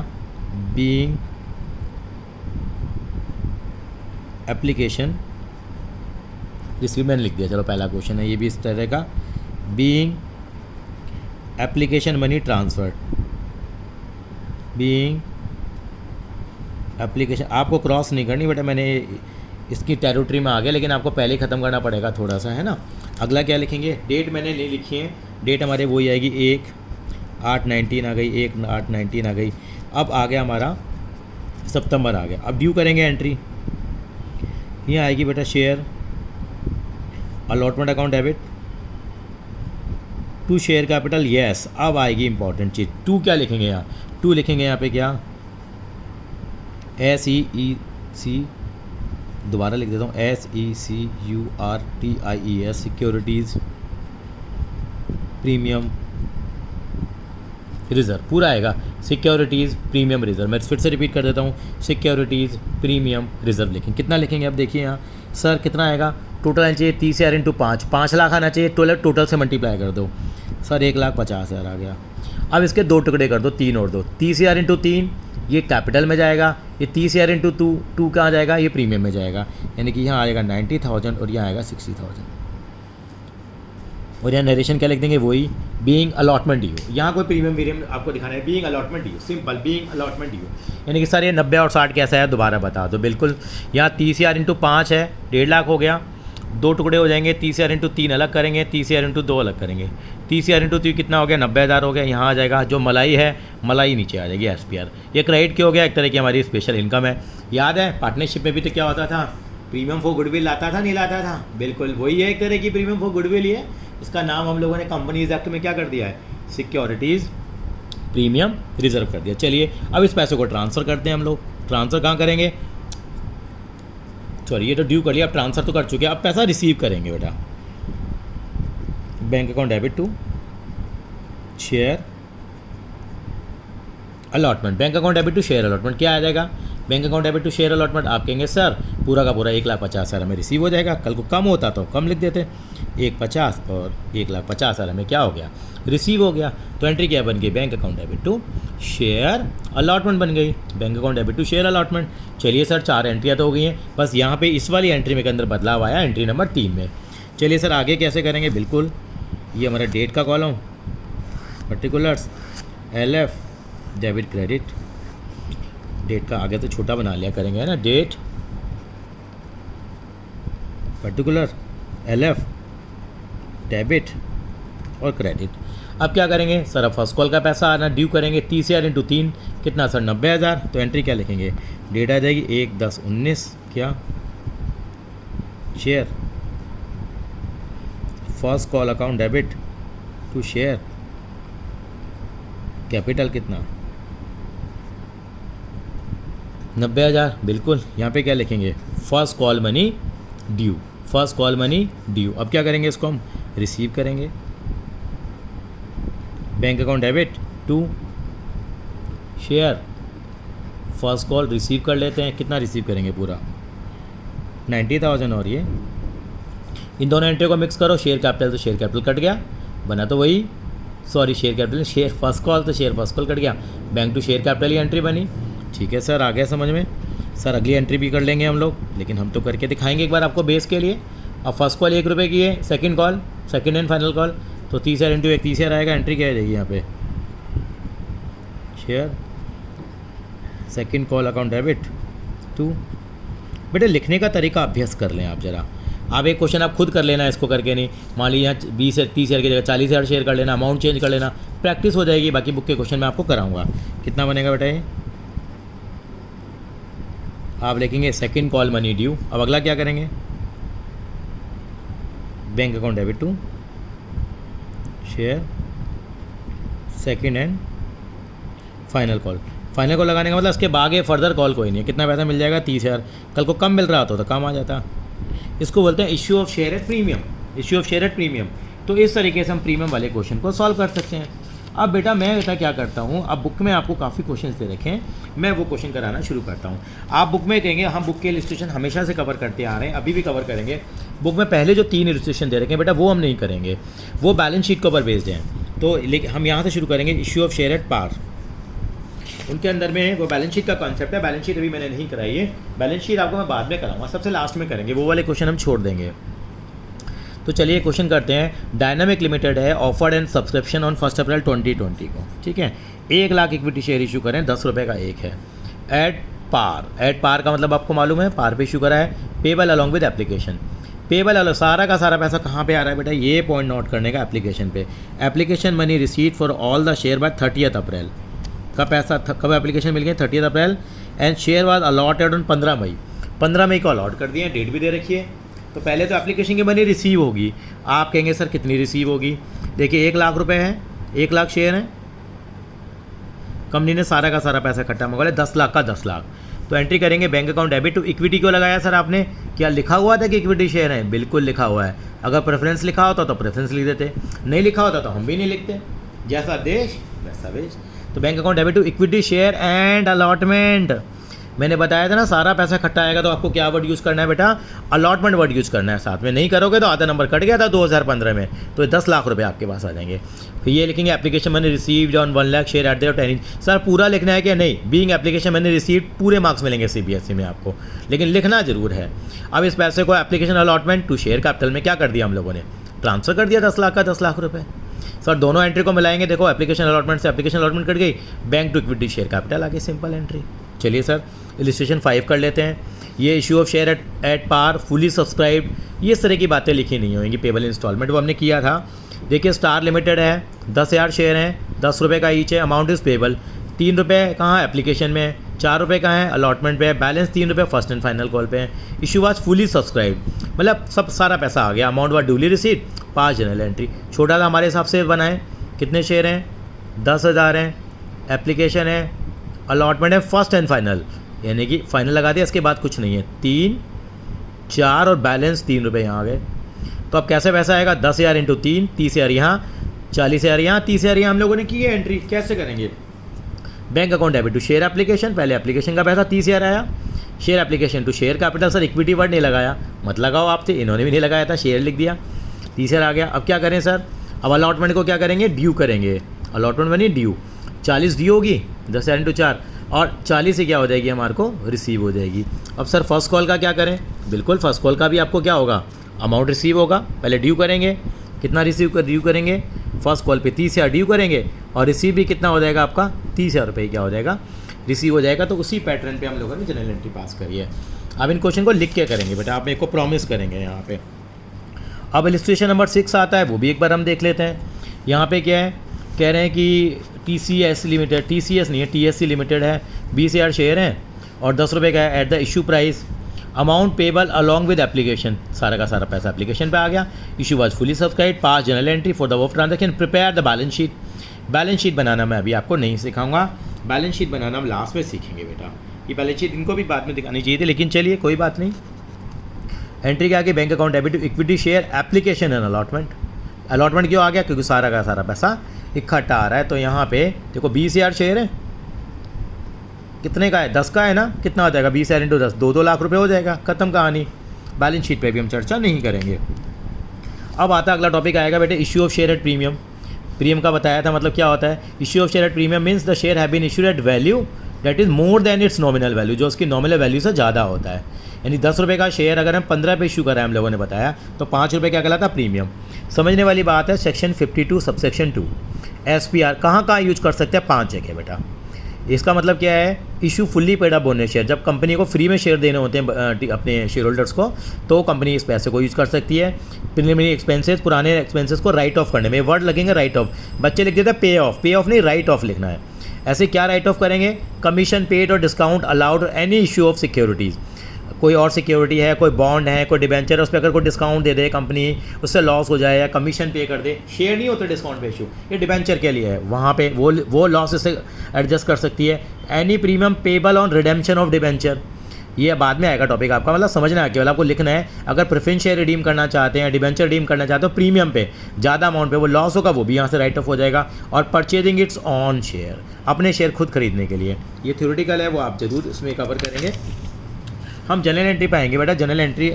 बीइंग एप्लीकेशन रिसीव, मैंने लिख दिया। चलो पहला क्वेश्चन है ये भी इस तरह का, being application money transferred, being application. आपको क्रॉस नहीं करनी बेटा, मैंने इसकी टेरिटरी में आ गया, लेकिन आपको पहले ही ख़त्म करना पड़ेगा थोड़ा सा, है ना। अगला क्या लिखेंगे? डेट मैंने नहीं लिखी है, डेट हमारे वही आएगी 1/8/19 आ गई, 1/8/19 आ गई। अब आ गया हमारा सितंबर आ गया। अब ड्यू करेंगे एंट्री, यहाँ आएगी बेटा share allotment account debit to share capital. Yes, अब आएगी इंपॉर्टेंट चीज़, टू क्या लिखेंगे यहाँ? टू लिखेंगे यहाँ पे क्या? SEEC, दोबारा लिख देता हूँ, SECURTIES, सिक्योरिटीज़ प्रीमियम रिजर्व, पूरा आएगा सिक्योरिटीज़ प्रीमियम रिजर्व। मैं फिर से रिपीट कर देता हूँ, सिक्योरिटीज़ प्रीमियम रिजर्व लिखेंगे। कितना लिखेंगे? अब देखिए यहाँ सर कितना आएगा? टोटल आना चाहिए 30,000 इंटू 5 लाख आना चाहिए। टोटल से मल्टीप्लाई कर दो सर, 1,50,000 आ गया। अब इसके 2 टुकड़े कर दो, 3 और 2, 30,000 इंटू 3 ये कैपिटल में जाएगा, ये 30,000 इंटू 2 कहाँ जाएगा? ये प्रीमियम में जाएगा। यानी कि यहाँ आएगा 90,000 और यहाँ आएगा 60,000। और यहाँ नरेशन क्या लिख देंगे? वही बीइंग अलॉटमेंट ड्यू। यहाँ कोई प्रीमियम आपको दिखाना है, being allotment due, simple being allotment due. यानी कि सर ये 90 और 60 कैसा है? दोबारा बता दो। बिल्कुल, यहाँ 30,000 इंटू 5 है, 1.5 लाख हो गया। 2 टुकड़े हो जाएंगे, 30,000 इंटू 3 अलग करेंगे, 30,000 इंटू 2 अलग करेंगे। 30,000 इंटू 3 कितना हो गया? 90,000 हो गया। यहाँ आ जाएगा जो मलाई है, मलाई नीचे आ जाएगी SPR। ये क्रेडिट क्यों हो गया? एक तरह की हमारी स्पेशल इनकम है। याद है पार्टनरशिप में भी तो क्या होता था? प्रीमियम फॉर गुडविल लाता था, नहीं लाता था? बिल्कुल वही है, एक तरह की प्रीमियम फॉर गुडविल ही है। इसका नाम हम लोगों ने कंपनीज एक्ट में क्या कर दिया है? सिक्योरिटीज़ प्रीमियम रिजर्व कर दिया। चलिए अब इस पैसे को ट्रांसफ़र करते हैं हम लोग। ट्रांसफ़र कहाँ करेंगे? सॉरी, ये तो ड्यू कर लिया, अब ट्रांसफ़र तो कर चुके हैं। अब पैसा रिसीव करेंगे बेटा। Bank account debit to share allotment, bank account debit to share allotment क्या आ जाएगा? Bank account debit to share allotment आप कहेंगे सर पूरा का पूरा 1,50,000 हमें रिसीव हो जाएगा। कल को कम होता तो कम लिख देते, 1,50,000 और 1,50,000 हमें क्या हो गया? रिसीव हो गया। तो एंट्री क्या बन गई? Bank account debit to share allotment बन गई, bank account debit to share allotment. चलिए सर 4 एंट्रियाँ तो हो गई हैं, बस यहाँ पे इस वाली एंट्री में के अंदर बदलाव आया, एंट्री नंबर 3 में। चलिए सर आगे कैसे करेंगे? बिल्कुल, ये हमारा डेट का column, particulars, LF debit credit, date का आगे तो छोटा बना लिया करेंगे, है ना। डेट, पर्टिकुलर, LF डेबिट और क्रेडिट। अब क्या करेंगे सर? अब फर्स्ट कॉल का पैसा आना, ड्यू करेंगे 30,000 इंटू 3 कितना सर? 90,000। तो एंट्री क्या लिखेंगे? डेट आ जाएगी 1/10/19 क्या? Share first call account debit to share capital कितना? 90,000। बिल्कुल, यहाँ पे क्या लिखेंगे? First call money due, first call money due. अब क्या करेंगे? इसको हम रिसीव करेंगे। Bank account debit to share first call receive कर लेते हैं। कितना रिसीव करेंगे? पूरा 90,000। और ये इन दोनों एंट्री को मिक्स करो, शेयर कैपिटल तो शेयर कैपिटल कट गया, बना तो वही, sorry share capital, share first call तो शेयर फर्स्ट कॉल कट गया, बैंक टू शेयर कैपिटल ही एंट्री बनी। ठीक है सर, आ गया समझ में। सर अगली एंट्री भी कर लेंगे हम लोग, लेकिन हम तो करके दिखाएंगे एक बार आपको बेस के लिए। अब फर्स्ट कॉल 1 रुपये की है, second call, second and final call, तो 30,000 इंटू 1 30,000 आएगा। एंट्री क्या है यहाँ पे, share second call account debit to. बेटे लिखने का तरीका अभ्यास कर लें आप ज़रा। आप एक क्वेश्चन आप खुद कर लेना, इसको करके नहीं। मान लीजिए यहाँ 20 से 30,000 की जगह 40,000 शेयर कर लेना, अमाउंट चेंज कर लेना, प्रैक्टिस हो जाएगी। बाकी बुक के क्वेश्चन मैं आपको कराऊंगा। कितना बनेगा बेटा ये, आप लिखेंगे सेकंड कॉल मनी ड्यू। अब अगला क्या करेंगे, bank account debit to share second and final call. Final call लगाने का मतलब इसके आगे फर्दर कॉल कोई नहीं है। कितना पैसा मिल जाएगा, 30,000। कल को कम मिल रहा तो कम आ जाता। इसको बोलते हैं issue of share at premium, issue of share at premium. तो इस तरीके से हम प्रीमियम वाले क्वेश्चन को सॉल्व कर सकते हैं। अब बेटा मैं बेटा क्या करता हूँ, अब बुक में आपको काफ़ी क्वेश्चंस दे रखे हैं, मैं वो क्वेश्चन कराना शुरू करता हूँ। आप बुक में कहेंगे हम बुक के इलस्ट्रेशन हमेशा से कवर करते आ रहे हैं, अभी भी कवर करेंगे। बुक में पहले जो 3 इलस्ट्रेशन दे रखे हैं बेटा वो हम नहीं करेंगे, वो बैलेंस शीट के ऊपर बेस्ड हैं। तो लेकिन हम यहाँ से शुरू करेंगे issue of share at par. उनके अंदर में वो बैलेंस शीट का कॉन्सेप्ट है। बैलेंस शीट अभी मैंने नहीं कराई है, बैलेंस शीट आपको मैं बाद में कराऊंगा, सबसे लास्ट में करेंगे। वो वाले क्वेश्चन हम छोड़ देंगे। तो चलिए क्वेश्चन करते हैं। डायनामिक लिमिटेड है, ऑफर्ड एंड सब्सक्रिप्शन ऑन 1 अप्रैल 2020 को, ठीक है। 1 लाख इक्विटी शेयर इशू करें, 10 रुपये का एक है। एट पार, एट पार का मतलब आपको मालूम है, पार पे इशू करा है। Payable along with application, payable along, सारा का सारा पैसा कहाँ पे आ रहा है बेटा, ये पॉइंट नोट करने का एप्लीकेशन पे। Application money received for all the share by 30 April का पैसा कब एप्लीकेशन मिल गई, 30 April. And share was allotted on 15 मई, 15 मई को अलॉट कर दिए, डेट भी दे रखी है। तो पहले तो एप्लीकेशन की मनी रिसीव होगी। आप कहेंगे सर कितनी रिसीव होगी, देखिए 1 लाख रुपए है, 1 लाख शेयर हैं, कंपनी ने सारा का सारा पैसा इकट्ठा मंगा लिया, 10 लाख का 10 लाख। तो एंट्री करेंगे bank account debit to. Equity क्यों लगाया सर आपने, क्या लिखा हुआ था कि इक्विटी शेयर है, बिल्कुल लिखा हुआ है। अगर प्रेफरेंस लिखा होता तो प्रेफरेंस लिख देते, नहीं लिखा होता तो हम भी नहीं लिखते, जैसा देश वैसा वेश। तो bank account debit to equity share and allotment. मैंने बताया था ना, सारा पैसा इकट्ठा आएगा तो आपको क्या वर्ड यूज़ करना है बेटा, अलॉटमेंट वर्ड यूज़ करना है साथ में। नहीं करोगे तो आधा नंबर कट गया था 2015 में, तो 10 लाख रुपए आपके पास आ जाएंगे। फिर ये लिखेंगे एप्लीकेशन मैंने received on 1 lakh share at the 10 inch. Sir पूरा लिखना है क्या, नहीं, बीइंग एप्लीकेशन मैंने रिसीव्ड पूरे मार्क्स मिलेंगे CBSE में आपको, लेकिन लिखना जरूर है। अब इस पैसे को application allotment to share capital में क्या कर दिया हम लोगों ने, ट्रांसफ़र कर दिया 10 लाख का 10 लाख रुपये। सर दोनों एंट्री को मिलाएंगे, देखो एप्लीकेशन अलॉटमेंट से एप्लीकेशन अलॉटमेंट कट गई, bank to equity share capital आ गई, सिंपल एंट्री। चलिए सर इलस्ट्रेशन 5 कर लेते हैं। ये issue of share at par, fully subscribe, ये इस तरह की बातें लिखी नहीं होंगी। पेबल इंस्टॉलमेंट वो हमने किया था। देखिए स्टार लिमिटेड है, 10,000 शेयर हैं, 10 रुपये का ईच है। अमाउंट इज़ पेबल, 3 रुपये कहाँ है एप्लीकेशन में, 4 रुपये कहाँ है अलॉटमेंट पे, बैलेंस 3 रुपये फर्स्ट एंड फाइनल कॉल पे है। इशू वाज फुली सब्सक्राइब, मतलब सब सारा पैसा आ गया। Amount was duly receive, 5 general entry. छोटा सा हमारे हिसाब से बनाए, कितने शेयर हैं, 10,000 हैं, एप्लीकेशन है, अलॉटमेंट है फर्स्ट एंड फाइनल, यानी कि फाइनल लगा दिया, इसके बाद कुछ नहीं है। 3, 4 और बैलेंस 3 रुपये यहाँ आ गए। तो अब कैसे पैसा आएगा, 10,000 इंटू 3, 30,000 यहाँ, 40,000 यहाँ, 30,000 यहाँ हम लोगों ने की है एंट्री। कैसे करेंगे, bank account debit to share application, पहले एप्लीकेशन का पैसा 30,000 आया, share application to share capital. Sir equity word नहीं लगाया, मत लगाओ आपसे, इन्होंने भी नहीं लगाया था, शेयर लिख दिया, 30,000 आ गया। अब क्या करें सर, अब अलॉटमेंट को क्या करेंगे, ड्यू करेंगे। अलॉटमेंट बनी ड्यू, 40 ड्यू होगी, 10,000 इंटू 4, और 40 से क्या हो जाएगी हमारे को रिसीव हो जाएगी। अब सर फर्स्ट कॉल का क्या करें, बिल्कुल फर्स्ट कॉल का भी आपको क्या होगा, अमाउंट रिसीव होगा, पहले ड्यू करेंगे, कितना ड्यू करेंगे, फर्स्ट कॉल पे 30,000 ड्यू करेंगे, और रिसीव भी कितना हो जाएगा आपका, 30,000 रुपये क्या हो जाएगा, रिसीव हो जाएगा। तो उसी पैटर्न पे हम लोगों ने जनरल एंट्री पास करी है। अब इन क्वेश्चन को लिख के करेंगे बेटा, आप मेरे को प्रॉमिस करेंगे यहाँ पे। अब इलस्ट्रेशन नंबर 6 आता है, वो भी एक बार हम देख लेते हैं। यहाँ पे क्या है, कह रहे हैं कि TCS लिमिटेड, TCS नहीं है, TSC लिमिटेड है, 20,000 शेयर हैं और 10 रुपये का है at the issue price. Amount payable along with application, सारा का सारा पैसा एप्लीकेशन पे आ गया। Issue was fully subscribe, 5 general entry for the work transaction. Prepare the balance sheet, balance sheet बनाना मैं अभी आपको नहीं सिखाऊंगा, बैलेंस शीट बनाना हम लास्ट में सीखेंगे बेटा। ये बैलेंस शीट इनको भी बाद में दिखानी चाहिए थी, लेकिन चलिए कोई बात नहीं। एंट्री क्या आ गई, bank account debit to equity share application and allotment. Allotment क्यों आ गया, क्योंकि सारा का सारा पैसा इकट्ठा आ रहा है। तो यहाँ पे देखो 20,000 शेयर है, कितने का है, 10 का है ना, कितना हो जाएगा 20,000 इंटू 10, 2-2 लाख रुपए हो जाएगा, खत्म कहानी। बैलेंस शीट पे भी हम चर्चा नहीं करेंगे। अब आता अगला टॉपिक आएगा बेटे, issue of share at premium. Premium का बताया था, मतलब क्या होता है, issue of share at premium means the share have been issued at value that is more than its nominal value, जो उसकी नॉमिनल वैल्यू से ज़्यादा होता है। यानी 10 रुपये का शेयर अगर हम 15 पे इशू करा है हम लोगों ने बताया, तो 5 रुपये क्या कहलाता है, प्रीमियम। समझने वाली बात है। सेक्शन 52 सबसेक्शन 2 SPR कहाँ यूज कर सकते हैं? 5 जगह बेटा। इसका मतलब क्या है? Issue fully paid up bonus share. जब कंपनी को फ्री में शेयर देने होते हैं अपने शेयर होल्डर्स को, तो कंपनी इस पैसे को यूज़ कर सकती है। प्रीलिमिनरी एक्सपेंसेस, पुराने एक्सपेंसेस को राइट ऑफ करने में। वर्ड लगेंगे राइट ऑफ, बच्चे लिख देते हैं पे ऑफ नहीं, राइट ऑफ लिखना है। ऐसे क्या राइट ऑफ करेंगे? कमीशन पेड और discount allowed any issue of securities. कोई और सिक्योरिटी है, कोई बॉन्ड है, कोई डिबेंचर है, उस पर अगर कोई डिस्काउंट दे दे कंपनी, उससे लॉस हो जाए या कमीशन पे कर दे, शेयर नहीं होते डिस्काउंट पे इशू, ये डिबेंचर के लिए है, वहाँ पे वो लॉस इससे एडजस्ट कर सकती है। Any premium payable on redemption of debenture, ये बाद में आएगा टॉपिक आपका, मतलब समझना है, केवल आपको लिखना है। अगर प्रेफरेंस शेयर रिडीम करना चाहते हैं, डिबेंचर रिडीम करना चाहते हो प्रीमियम पे, ज़्यादा अमाउंट पे, वो लॉस होगा, वो भी यहाँ से राइट ऑफ हो जाएगा। और परचेजिंग इट्स ऑन शेयर, अपने शेयर खुद खरीदने के लिए, ये थ्योरेटिकल है, वो आप जरूर इसमें कवर करेंगे। हम जनरल एंट्री पे आएंगे बेटा। जनरल एंट्री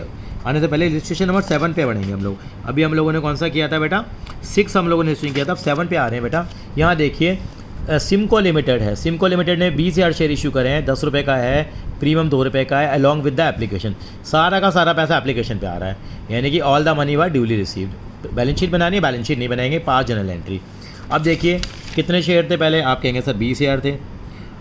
आने से पहले इलस्ट्रेशन नंबर 7 पे बढ़ेंगे हम लोग। अभी हम लोगों ने कौन सा किया था बेटा? 6 हम लोगों ने इलस्ट्रेशन किया था, अब 7 पे आ रहे हैं बेटा। यहाँ देखिए सिमको लिमिटेड है। सिमको लिमिटेड ने 20,000 शेयर इशू करे हैं, 10 रुपये का है, प्रीमियम 2 रुपये का है, अलॉन्ग विद द एप्लीकेशन। सारा का सारा पैसा एप्लीकेशन पे आ रहा है, यानी कि all the money were duly received. Balance sheet बनानी है, बैलेंस शीट नहीं बनाएंगे, 5 जनरल एंट्री। अब देखिए कितने शेयर थे पहले, आप कहेंगे सर 20,000 थे।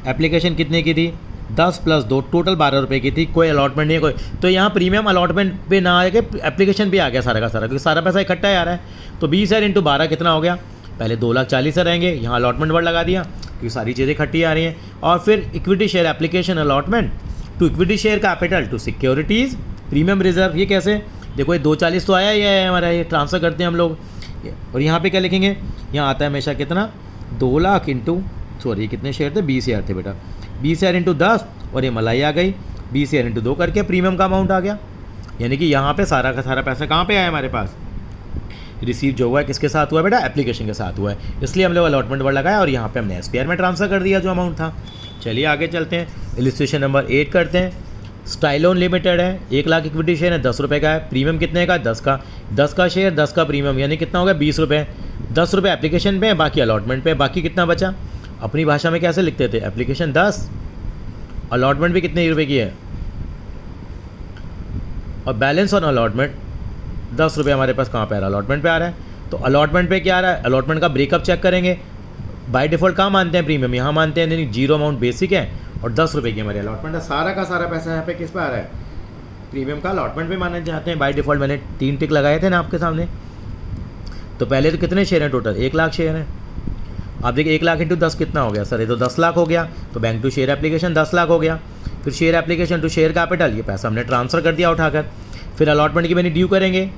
एप्लीकेशन कितने की थी? 10 + 2 टोटल 12 रुपये की थी। कोई अलॉटमेंट नहीं है कोई, तो यहाँ प्रीमियम अलॉटमेंट पे ना आके एप्लीकेशन पे आ गया सारा का सारा, क्योंकि सारा पैसा इकट्ठा आ रहा है। तो 20,000 × 12 कितना हो गया? पहले 2,40,000 रहेंगे, यहाँ अलॉटमेंट वर्ड लगा दिया क्योंकि सारी चीज़ें इकट्ठी आ रही हैं। और फिर equity share application allotment to equity share capital to securities premium reserve. ये कैसे? देखो ये 2,40 तो आया ही है हमारा, ये ट्रांसफ़र करते हैं हम लोग। और यहाँ पे क्या लिखेंगे? यहाँ आता है हमेशा कितना? 2 लाख कितने शेयर थे? 20,000 थे बेटा। 20,000 × 10 और ये मलाई आ गई, 20,000 × 2 करके प्रीमियम का अमाउंट आ गया। यानी कि यहाँ पे सारा का सारा पैसा कहाँ पे आया हमारे पास? रिसीव जो हुआ है किसके साथ हुआ है बेटा? एप्लीकेशन के साथ हुआ है, इसलिए हम लोग अलॉटमेंट वर्ड लगाया और यहाँ पे हमने SPR में ट्रांसफ़र कर दिया जो अमाउंट था। चलिए आगे चलते हैं, इलस्ट्रेशन नंबर 8 करते हैं। स्टाइलोन लिमिटेड है, 1 लाख इक्विटी शेयर है, 10 रुपये का है, प्रीमियम कितने का? 10 का। 10 का शेयर, 10 का प्रीमियम, यानी कितना हो गया? 20 रुपये। 10 रुपये एप्लीकेशन पे, बाकी अलॉटमेंट पे, बाकी कितना बचा? अपनी भाषा में कैसे लिखते थे? एप्लीकेशन 10, अलॉटमेंट भी कितने रुपये की है, और बैलेंस ऑन अलॉटमेंट 10 रुपये हमारे पास कहाँ पे आ रहा है? अलॉटमेंट पे आ रहा है। तो अलॉटमेंट पे क्या आ रहा है? अलॉटमेंट का ब्रेकअप चेक करेंगे। बाय डिफ़ॉल्ट कहाँ मानते हैं? प्रीमियम। यहाँ मानते हैं नहीं, 0 अमाउंट बेसिक है और 10 रुपये की हमारी अलॉटमेंट है। सारा का सारा पैसा यहाँ पे किस पे आ रहा है? प्रीमियम का अलॉटमेंट पे मानना चाहते हैं। बाय डिफ़ॉल्ट मैंने 3 टिक लगाए थे ना आपके सामने। तो पहले तो कितने शेयर हैं टोटल? 1 लाख शेयर हैं। आप देखिए 1 लाख × 10 कितना हो गया सर? ये तो 10 लाख हो गया। तो bank to share application 10 lakh हो गया। फिर share application to share capital, ये पैसा हमने ट्रांसफ़र कर दिया उठाकर। फिर अलॉटमेंट की मैंने ड्यू करेंगे।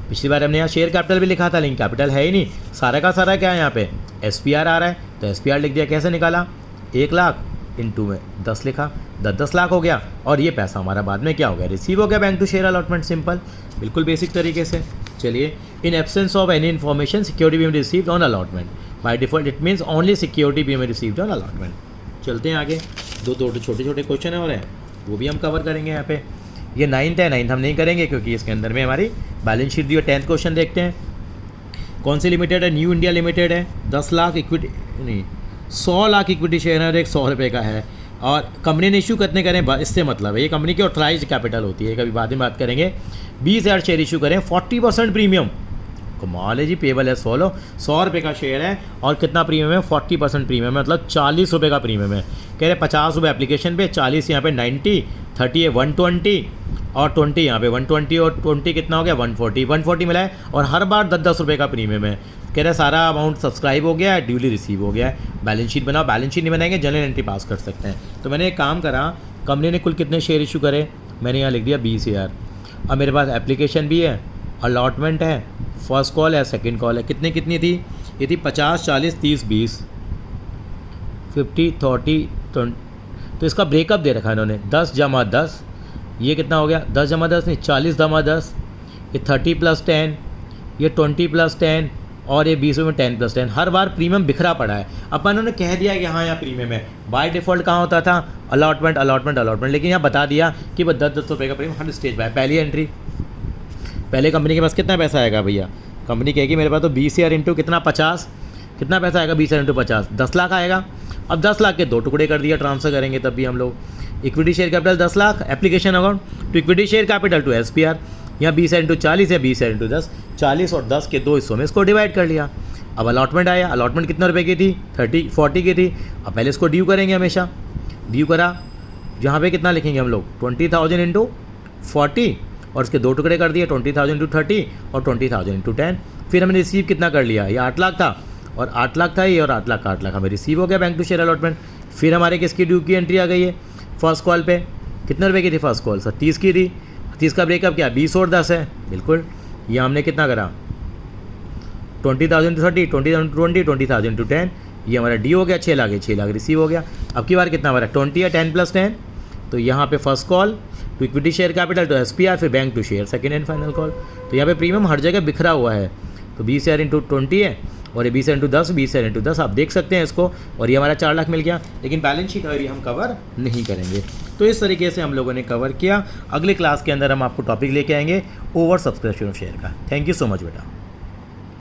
पिछली बार हमने यहाँ शेयर कैपिटल भी लिखा था, लेकिन कैपिटल है ही नहीं। सारा का सारा क्या है यहाँ पे? SPR आ रहा है, तो SPR लिख दिया। कैसे निकाला? 1 लाख इंटू में 10 लिखा, 10 लाख हो गया। और ये पैसा हमारा बाद में क्या हो गया? रिसीव हो गया bank to share allotment. Simple, बिल्कुल बेसिक तरीके से। चलिए, in absence of any information security payment received on allotment, by default it means only security payment received on allotment. चलते हैं आगे, दो छोटे छोटे क्वेश्चन और हैं, वो भी हम कवर करेंगे यहाँ पे। ये 9th है, 9th हम नहीं करेंगे क्योंकि इसके अंदर में हमारी बैलेंस शीट दी है। 10th क्वेश्चन देखते हैं। कौन सी लिमिटेड है? न्यू इंडिया लिमिटेड है। 10 लाख इक्विटी नहीं 100 लाख इक्विटी शेयर है और एक 100 रुपये का है। और कंपनी ने इशू कितने करें? इससे मतलब है ये कंपनी की ऑथराइज्ड कैपिटल होती है, कभी बाद में बात करेंगे। 20,000 शेयर इशू करें, 40% प्रीमियम। कमाल है जी, पेबल है। 100 रुपये का शेयर है और कितना प्रीमियम है? 40% प्रीमियम है, मतलब 40 रुपये का प्रीमियम है। कह रहे 50 रुपये एप्लीकेशन पे, 40 यहाँ पे 90, 30 है 120 और 20 यहाँ पे 120 और 20 कितना हो गया? 140 मिला है। और हर बार 10 रुपये का प्रीमियम है। कह रहे सारा अमाउंट सब्सक्राइब हो गया है, ड्यूली रिसीव हो गया है। बैलेंस शीट बनाओ, बैलेंस शीट नहीं बनाएंगे जनरल एंट्री पास कर सकते हैं। तो मैंने एक काम करा, कंपनी ने कुल कितने शेयर इशू करे? मैंने यहाँ लिख दिया 20,000। अब मेरे पास एप्लीकेशन भी है, अलॉटमेंट है, फर्स्ट कॉल है, सेकंड कॉल है। कितनी थी? ये थी 50, 40, 30, 20, 50, 30, 20। तो इसका ब्रेकअप दे रखा है इन्होंने, 10 + 10। ये कितना हो गया? 10 + 10 नहीं, 40 + 10। ये 30 + 10, ये 20 + 10 और ये 20 में 10 + 10। हर बार प्रीमियम बिखरा पड़ा है। अपन उन्होंने कह दिया कि हाँ यहाँ प्रीमियम है। बाय डिफ़ॉल्ट कहाँ होता था? अलॉटमेंट, लेकिन यहाँ बता दिया कि बस 10 रुपये का प्रीमियम हर स्टेज पर है। पहली एंट्री, पहले कंपनी के पास कितना पैसा आएगा भैया? कंपनी कहेगी मेरे पास तो 20,000 इंटू कितना? 50। कितना पैसा आएगा? 20,000 × 50, 10 लाख आएगा। अब 10 लाख के 2 टुकड़े कर दिया, ट्रांसफ़र करेंगे तब भी हम लोग। Equity share capital 10 lakh, application account to equity share capital to SPR। यहाँ 20 इंटू 40 है, 20 इंटू 10, 40 और 10 के 2 हिस्सों में इसको डिवाइड कर लिया। अब अलॉटमेंट आया, अलॉटमेंट कितना रुपए की थी, 40 की थी। अब पहले इसको ड्यू करेंगे, हमेशा ड्यू करा, यहाँ पे कितना लिखेंगे हम लोग, 20,000 इंटू 40 और इसके 2 टुकड़े कर दिए, 20,000 इंटू 30 और 20,000 इंटू 10। फिर हमने रिसीव कितना कर लिया, ये 8 लाख था और 8 लाख था ये, और 8 लाख का 8 लाख हमें रिसीव हो गया बैंक टू शेयर अलॉटमेंट। फिर हमारे किसकी ड्यू की एंट्री आ गई है, फर्स्ट कॉल पे कितने रुपए की थी फर्स्ट कॉल, 30 की थी। 30 का ब्रेकअप क्या, 20 और 10 है, बिल्कुल। ये हमने कितना करा, 20,000 इंटू 30, 20,000 इंटू 20, 20,000 इंटू 10, ये हमारा डी हो गया, 6 लाख है, 6 लाख रिसीव हो गया। अब की बार कितना हमारा 20 है, 10 + 10, तो यहाँ पे first call to equity share capital तो SPR, फिर bank to share second and final call. तो यहाँ पे प्रीमियम हर जगह बिखरा हुआ है, तो 20,000 इंटू 20 है और ये 20,000 इंटू 10, 20,000 इंटू 10 आप देख सकते हैं इसको, और ये हमारा 4 लाख मिल गया। लेकिन बैलेंस शीट अभी हम कवर नहीं करेंगे। तो इस तरीके से हम लोगों ने कवर किया। अगले क्लास के अंदर हम आपको टॉपिक लेके आएंगे ओवर सब्सक्रिप्शन ऑफ शेयर का। थैंक यू सो मच बेटा।